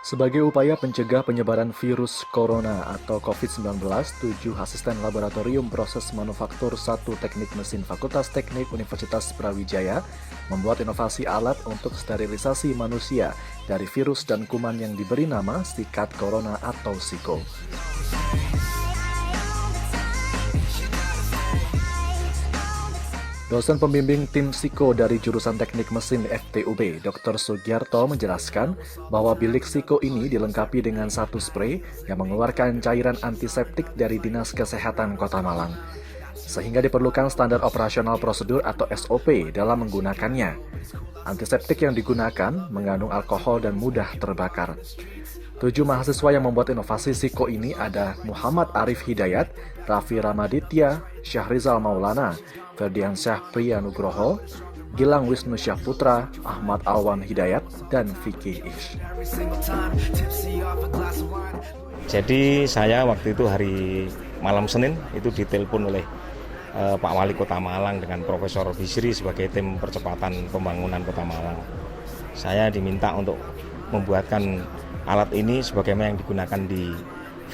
Sebagai upaya pencegah penyebaran virus corona atau COVID-19, 7 asisten laboratorium proses manufaktur 1 teknik mesin Fakultas Teknik Universitas Brawijaya membuat inovasi alat untuk sterilisasi manusia dari virus dan kuman yang diberi nama sikat corona atau SIKO. Dosen pembimbing tim SIKO dari jurusan Teknik Mesin FTUB, Dr. Sugiarto menjelaskan bahwa bilik SIKO ini dilengkapi dengan satu spray yang mengeluarkan cairan antiseptik dari Dinas Kesehatan Kota Malang, sehingga diperlukan standar operasional prosedur atau SOP dalam menggunakannya. Antiseptik yang digunakan mengandung alkohol dan mudah terbakar. 7 mahasiswa yang membuat inovasi SIKO ini ada Muhammad Arif Hidayat, Raffi Ramaditya, Syahrizal Maulana, Ferdiansyah Priyanugroho, Gilang Wisnu Syahputra, Ahmad Alwan Hidayat, dan Vicky Ish. Jadi saya waktu itu hari malam Senin itu ditelepon oleh Pak Wali Kota Malang dengan Profesor Bisri sebagai tim percepatan pembangunan Kota Malang. Saya diminta untuk membuatkan alat ini sebagaimana yang digunakan di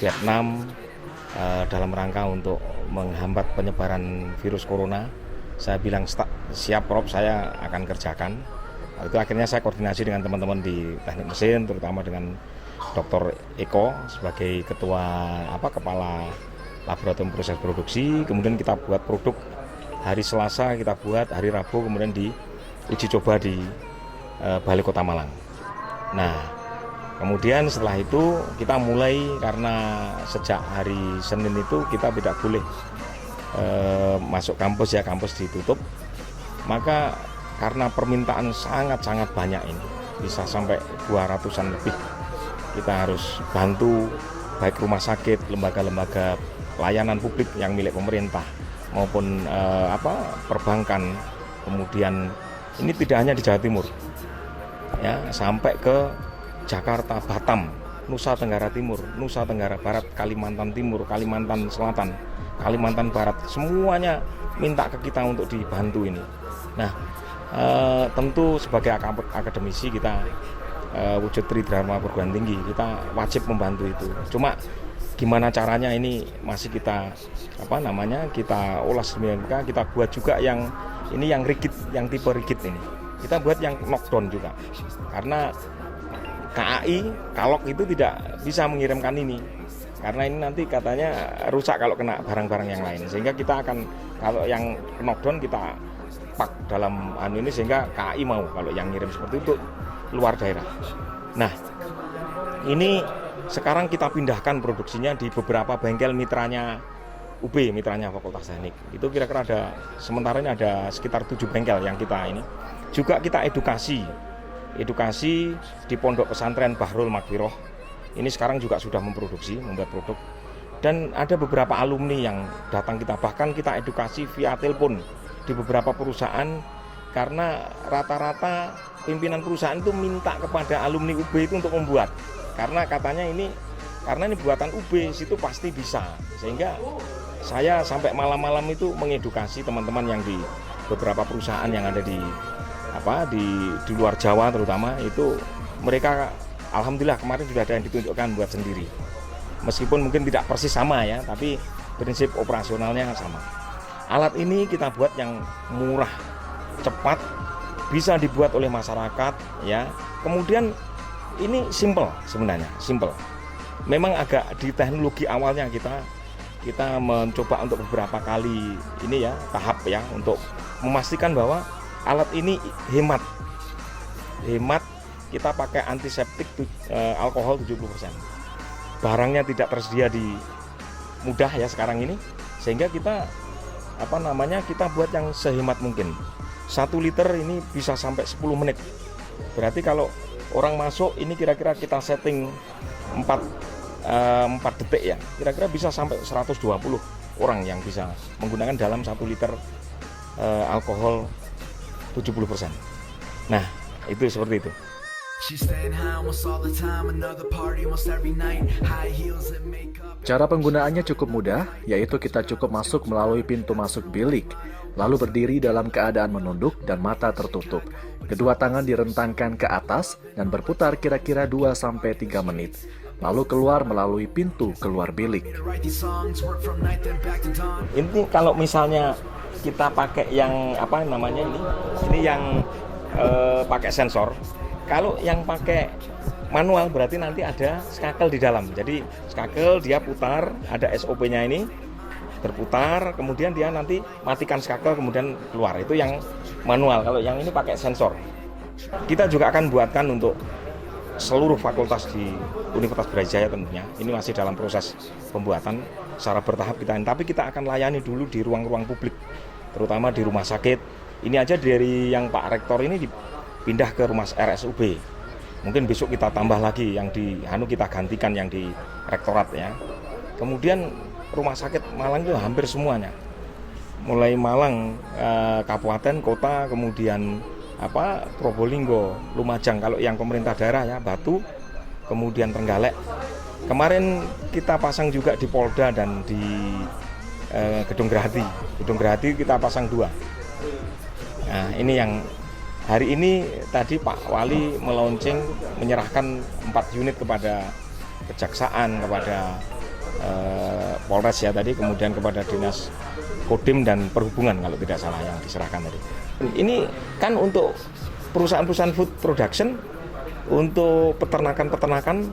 Vietnam dalam rangka untuk menghambat penyebaran virus corona. Saya bilang siap Prof, saya akan kerjakan. Itu akhirnya saya koordinasi dengan teman-teman di teknik mesin, terutama dengan Dr. Eko sebagai kepala laboratorium proses produksi. Kemudian kita buat produk hari Selasa, kita buat hari Rabu, kemudian diuji coba di Balai Kota Malang. Nah, kemudian setelah itu kita mulai, karena sejak hari Senin itu kita tidak boleh masuk kampus ya, kampus ditutup. Maka karena permintaan sangat-sangat banyak ini, bisa sampai 200-an lebih, kita harus bantu baik rumah sakit, lembaga-lembaga pelayanan publik yang milik pemerintah maupun perbankan. Kemudian ini tidak hanya di Jawa Timur ya, sampai ke Jakarta, Batam, Nusa Tenggara Timur, Nusa Tenggara Barat, Kalimantan Timur, Kalimantan Selatan, Kalimantan Barat, semuanya minta ke kita untuk dibantu ini. Nah, tentu sebagai akademisi kita wujud Tridharma Perguruan Tinggi, kita wajib membantu itu. Cuma gimana caranya ini masih kita kita ulas sedemikian. Kita buat juga yang ini, yang rigid, yang tipe rigid ini. Kita buat yang knockdown juga. Karena KAI, Kalok itu tidak bisa mengirimkan ini. Karena ini nanti katanya rusak kalau kena barang-barang yang lain. Sehingga kita akan, kalau yang knockdown kita pak dalam ini, sehingga KAI mau kalau yang ngirim seperti itu luar daerah. Nah, ini sekarang kita pindahkan produksinya di beberapa bengkel mitranya UB, mitranya Fakultas Teknik. Itu kira-kira sementara ini ada sekitar 7 bengkel yang kita ini. Juga kita edukasi di Pondok Pesantren Bahrul Makfiroh. Ini sekarang juga sudah membuat produk. Dan ada beberapa alumni yang datang kita, bahkan kita edukasi via telepon di beberapa perusahaan, karena rata-rata pimpinan perusahaan itu minta kepada alumni UB itu untuk membuat. Karena katanya ini buatan UB, situ pasti bisa. Sehingga saya sampai malam-malam itu mengedukasi teman-teman yang di beberapa perusahaan yang ada di luar Jawa terutama, itu mereka alhamdulillah kemarin sudah ada yang ditunjukkan buat sendiri. Meskipun mungkin tidak persis sama ya, tapi prinsip operasionalnya sama. Alat ini kita buat yang murah, cepat, bisa dibuat oleh masyarakat ya. Kemudian ini simple sebenarnya, simple. Memang agak di teknologi awalnya kita mencoba untuk beberapa kali ini ya, tahap ya, untuk memastikan bahwa alat ini hemat. Kita pakai antiseptik alkohol 70%. Barangnya tidak tersedia di mudah ya sekarang ini, sehingga kita kita buat yang sehemat mungkin. 1 liter ini bisa sampai 10 menit. Berarti kalau orang masuk ini kira-kira kita setting 4 detik ya, kira-kira bisa sampai 120 orang yang bisa menggunakan dalam 1 liter alkohol 70%. Nah, itu seperti itu. Cara penggunaannya cukup mudah, yaitu kita cukup masuk melalui pintu masuk bilik. lalu berdiri dalam keadaan menunduk dan mata tertutup. Kedua tangan direntangkan ke atas dan berputar kira-kira 2-3 menit. Lalu keluar melalui pintu keluar bilik. Ini kalau misalnya kita pakai yang apa namanya ini yang pakai sensor. Kalau yang pakai manual berarti nanti ada skakel di dalam. Jadi skakel dia putar, ada SOP-nya ini berputar, kemudian dia nanti matikan skakel kemudian keluar. Itu yang manual. Kalau yang ini pakai sensor. Kita juga akan buatkan untuk seluruh fakultas di Universitas Brawijaya tentunya. Ini masih dalam proses pembuatan secara bertahap kita. Tapi kita akan layani dulu di ruang-ruang publik, terutama di rumah sakit. Ini aja dari yang Pak Rektor ini dipindah ke rumah RSUB. Mungkin besok kita tambah lagi yang di kita gantikan yang di rektorat ya. Kemudian rumah sakit Malang itu hampir semuanya. Mulai Malang, kabupaten, kota, kemudian Probolinggo, Lumajang kalau yang pemerintah daerah ya, Batu, kemudian Trenggalek. Kemarin kita pasang juga di Polda dan di Gedung Gerahadi. Gedung Gerahadi kita pasang 2. Nah, ini yang hari ini tadi Pak Wali menyerahkan 4 unit kepada Kejaksaan, kepada Polres ya tadi, kemudian kepada Dinas Kodim dan Perhubungan kalau tidak salah yang diserahkan tadi. Ini kan untuk perusahaan-perusahaan food production, untuk peternakan-peternakan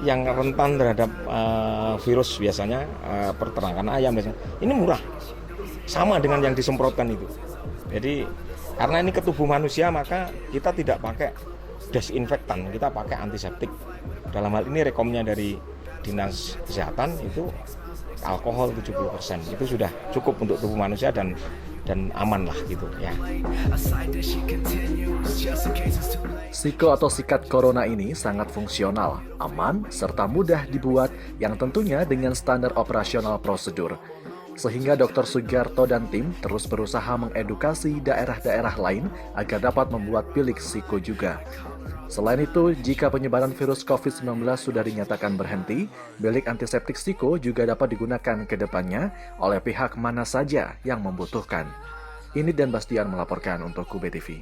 yang rentan terhadap virus biasanya, peternakan ayam biasanya. Ini murah, sama dengan yang disemprotkan itu. Jadi karena ini ke tubuh manusia maka kita tidak pakai desinfektan, kita pakai antiseptik. Dalam hal ini rekomnya dari Dinas Kesehatan itu alkohol 70%. Itu sudah cukup untuk tubuh manusia dan aman lah gitu ya. Siko atau sikat corona ini sangat fungsional, aman, serta mudah dibuat yang tentunya dengan standar operasional prosedur. Sehingga Dr. Sugiarto dan tim terus berusaha mengedukasi daerah-daerah lain agar dapat membuat bilik Siko juga. Selain itu, jika penyebaran virus COVID-19 sudah dinyatakan berhenti, bilik antiseptik Siko juga dapat digunakan ke depannya oleh pihak mana saja yang membutuhkan. Ini dan Bastian melaporkan untuk Kube TV.